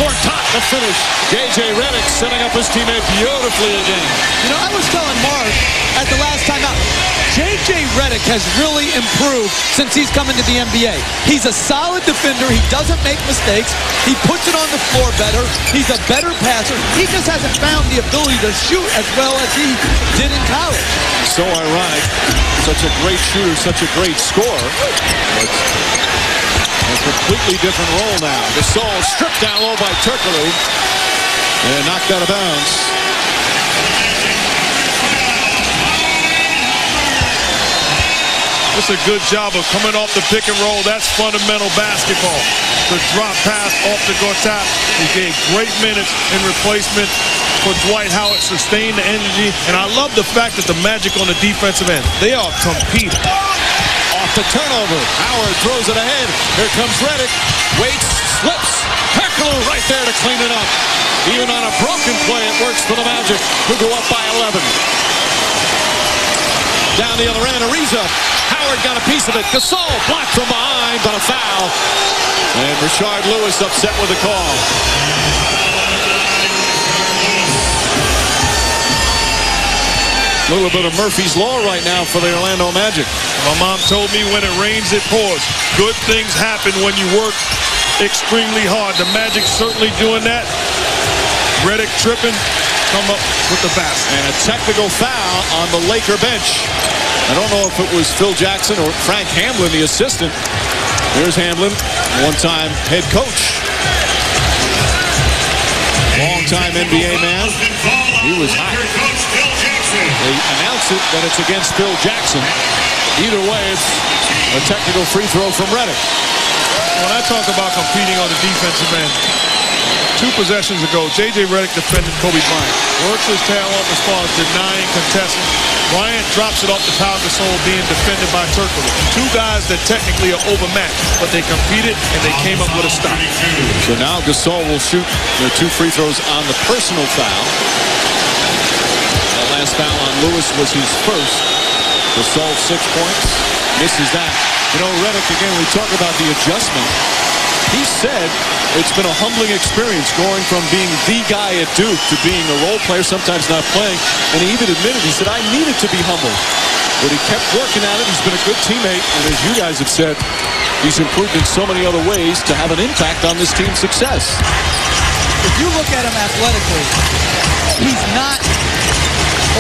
Gortat the finish. J.J. Redick setting up his teammate beautifully again. You know, I was telling Mark at the last time out, J.J. Redick has really improved since he's come into the NBA. He's a solid defender. He doesn't make mistakes. He puts it on the floor better. He's a better passer. He just hasn't found the ability to shoot as well as he did in college. So ironic. Such a great shooter, such a great scorer. But a completely different role now. Gasol stripped down low by Turkoglu and knocked out of bounds. It's a good job of coming off the pick and roll. That's fundamental basketball. The drop pass off the Gortat. He gave great minutes in replacement for Dwight Howard, sustained the energy. And I love the fact that the Magic on the defensive end, they are competing. Off the turnover. Howard throws it ahead. Here comes Redick. Waits, slips. Turkoglu right there to clean it up. Even on a broken play, it works for the Magic, who go up by 11. Down the other end, Ariza. Howard got a piece of it. Gasol blocked from behind, but a foul. And Rashard Lewis upset with the call. A little bit of Murphy's Law right now for the Orlando Magic. My mom told me when it rains, it pours. Good things happen when you work extremely hard. The Magic certainly doing that. Redick tripping, come up with the basket. And a technical foul on the Laker bench. I don't know if it was Phil Jackson or Frank Hamlin, the assistant. Here's Hamlin, one-time head coach. Long-time NBA man. He was hot. They announce it that it's against Phil Jackson. Either way, it's a technical free throw from Redick. When I talk about competing on the defensive end, 2 possessions ago, J.J. Redick defended Kobe Bryant. Works his tail off as far as denying, contesting. Bryant drops it off the Pau Gasol being defended by Turkoglu. 2 guys that technically are overmatched, but they competed and they came up with a stop. So now Gasol will shoot the 2 free throws on the personal foul. That last foul on Lewis was his first. Gasol 6 points. Misses that. You know, Redick, again, we talk about the adjustment. He said it's been a humbling experience going from being the guy at Duke to being a role player, sometimes not playing. And he even admitted, he said, I needed to be humbled. But he kept working at it. He's been a good teammate. And as you guys have said, he's improved in so many other ways to have an impact on this team's success. If you look at him athletically, he's not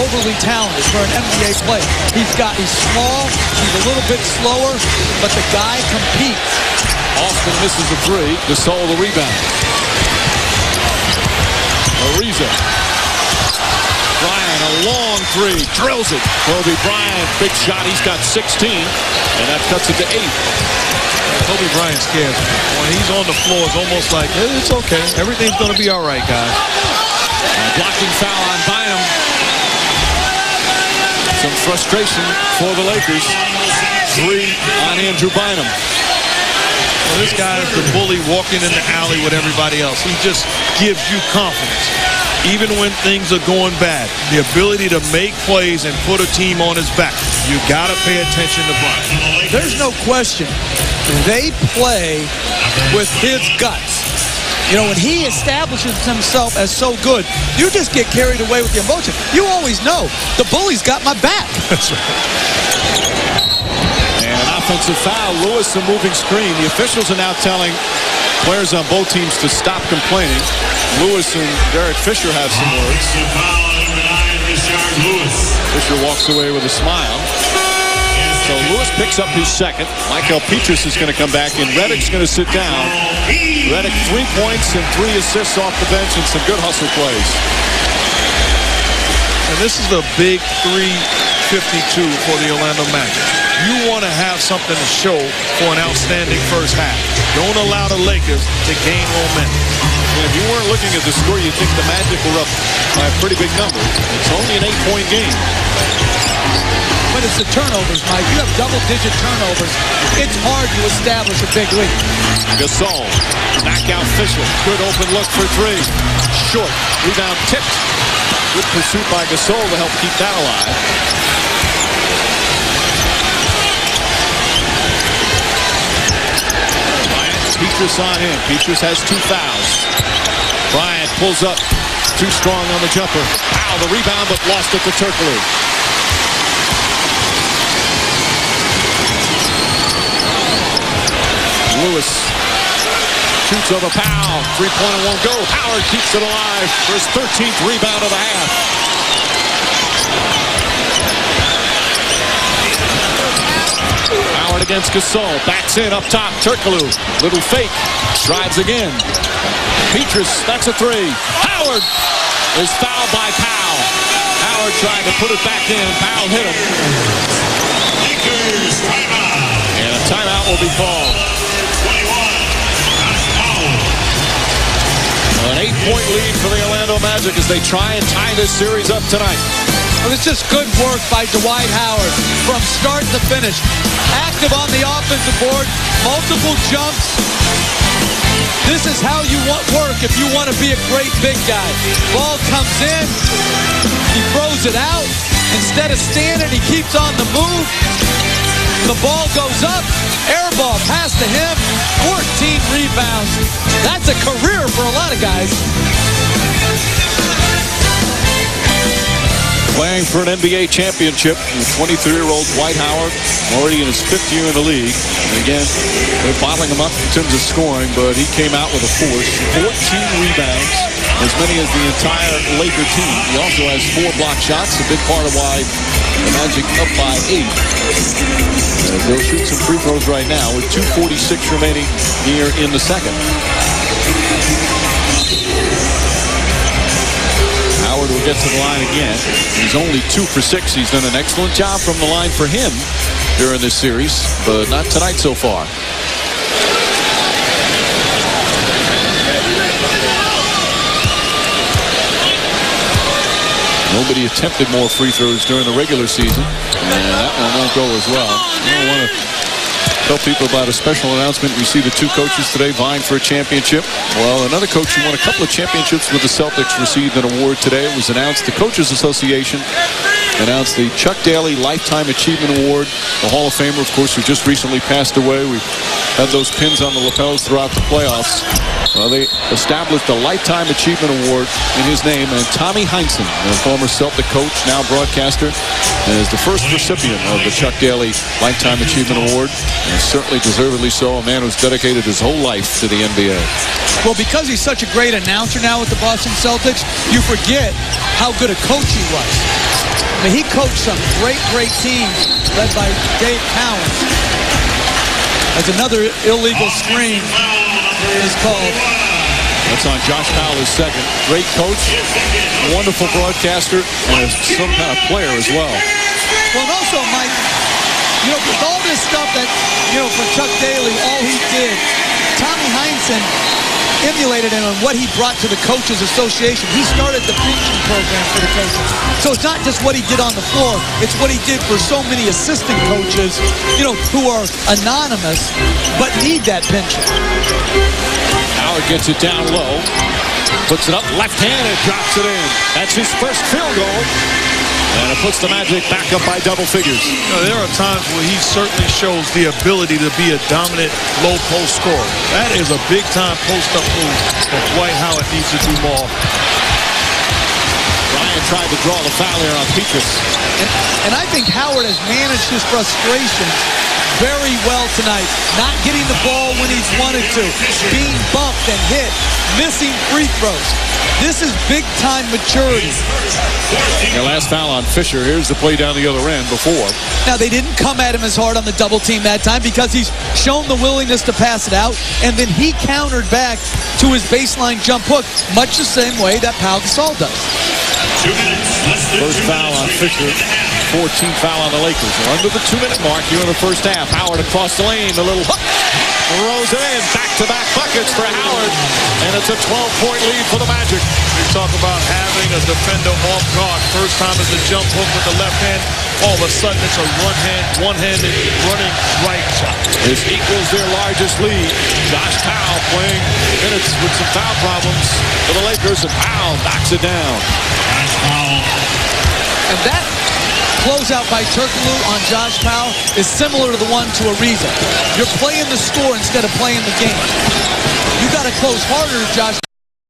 overly talented for an NBA player. He's small, he's a little bit slower, but the guy competes. Austin misses the 3. Gasol the rebound. Ariza. Bryant, a long 3. Drills it. Kobe Bryant, big shot. He's got 16. And that cuts it to 8. Kobe Bryant scares me. When he's on the floor, it's almost like, it's okay. Everything's going to be all right, guys. Blocking foul on Bynum. Some frustration for the Lakers. 3 on Andrew Bynum. Well, this guy is the bully walking in the alley with everybody else. He just gives you confidence. Even when things are going bad, the ability to make plays and put a team on his back. You got to pay attention to Bryant. There's no question. They play with his guts. You know, when he establishes himself as so good, you just get carried away with the emotion. You always know the bully's got my back. That's right. And an offensive foul. Lewis, a moving screen. The officials are now telling players on both teams to stop complaining. Lewis and Derek Fisher have some words. Fisher walks away with a smile. So Lewis picks up his second. Michael Petrus is going to come back, and Redick's going to sit down. Redick 3 points and 3 assists off the bench and some good hustle plays. And this is a big 3-52 for the Orlando Magic. You want to have something to show for an outstanding first half. Don't allow the Lakers to gain momentum. And if you weren't looking at the score, you'd think the Magic were up by a pretty big number. It's only an 8-point game. When it's the turnovers, Mike, you have double-digit turnovers. It's hard to establish a big lead. Gasol, knockout Fisher. Good open look for 3. Short. Rebound tipped. Good pursuit by Gasol to help keep that alive. Petrus on him. Petrus has 2 fouls. pulls up. Too strong on the jumper. Powell, the rebound, but lost it to Turkoglu. Lewis shoots over Powell. Three-pointer won't go. Howard keeps it alive for his 13th rebound of the half. Howard against Gasol. Backs in up top. Turkoglu. Little fake. Drives again. Petrus, that's a three. Howard is fouled by Powell. Howard tried to put it back in. Powell hit him. And a timeout will be called. An 8-point lead for the Orlando Magic as they try and tie this series up tonight. It was just good work by Dwight Howard from start to finish. Active on the offensive board, multiple jumps. This is how you want work if you want to be a great big guy. Ball comes in, he throws it out. Instead of standing, he keeps on the move. The ball goes up, air ball, pass to him, 14 rebounds. That's a career for a lot of guys. Playing for an NBA championship, the 23-year-old Dwight Howard, already in his 5th year in the league. And again, they're bottling him up in terms of scoring, but he came out with a force. 14 rebounds, as many as the entire Laker team. He also has 4 block shots, a big part of why the Magic up by 8. They'll shoot some free throws right now with 2:46 remaining here in the second. Howard will get to the line again. He's only 2 for 6. He's done an excellent job from the line for him during this series, but not tonight so far. Nobody attempted more free throws during the regular season, and that one won't go as well. I don't want to tell people about a special announcement. We see the 2 coaches today vying for a championship. Well, another coach who won a couple of championships with the Celtics received an award today. It was announced. The Coaches Association announced the Chuck Daly Lifetime Achievement Award. The Hall of Famer, of course, who just recently passed away. We had those pins on the lapels throughout the playoffs. Well, they established a Lifetime Achievement Award in his name, and Tommy Heinsohn, the former Celtic coach, now broadcaster, is the first recipient of the Chuck Daly Lifetime Achievement Award, and certainly deservedly so, a man who's dedicated his whole life to the NBA. Well, because he's such a great announcer now with the Boston Celtics, you forget how good a coach he was. I mean, he coached some great teams led by Dave Cowens. As another illegal screen is called. That's on Josh Powell, his second. Great coach, wonderful broadcaster, and some kind of player as well. Well, and also, Mike, you know, with all this stuff that, you know, for Chuck Daly, all he did, Tommy Heinsohn emulated him on what he brought to the Coaches Association. He started the pension program for the coaches. So it's not just what he did on the floor, it's what he did for so many assistant coaches, you know, who are anonymous, but need that pension. Howard gets it down low, puts it up left-handed, drops it in. That's his first field goal. And it puts the Magic back up by double figures. You know, there are times where he certainly shows the ability to be a dominant low post scorer. That is a big-time post-up move that Dwight Howard needs to do more. Bryant tried to draw the foul here on Petrus. And I think Howard has managed his frustration very well tonight. Not getting the ball when he's wanted to. Being bumped and hit. Missing free throws. This is big-time maturity. Your last foul on Fisher. Here's the play down the other end before. Now, they didn't come at him as hard on the double team that time because he's shown the willingness to pass it out, and then he countered back to his baseline jump hook, much the same way that Pau Gasol does. First foul on Fisher. 14th foul on the Lakers. We're under the 2-minute mark here in the first half. Howard across the lane. The little hook. Throws it in. Back-to-back buckets for Howard. And it's a 12-point lead for the Magic. We talk about having a defender off guard. First time is a jump hook with the left hand. All of a sudden, it's a one-handed running right shot. This equals their largest lead. Josh Powell playing minutes with some foul problems for the Lakers, and Powell knocks it down. And that closeout by Turkoglu on Josh Powell is similar to the one to Ariza. You're playing the score instead of playing the game. You got to close harder, Josh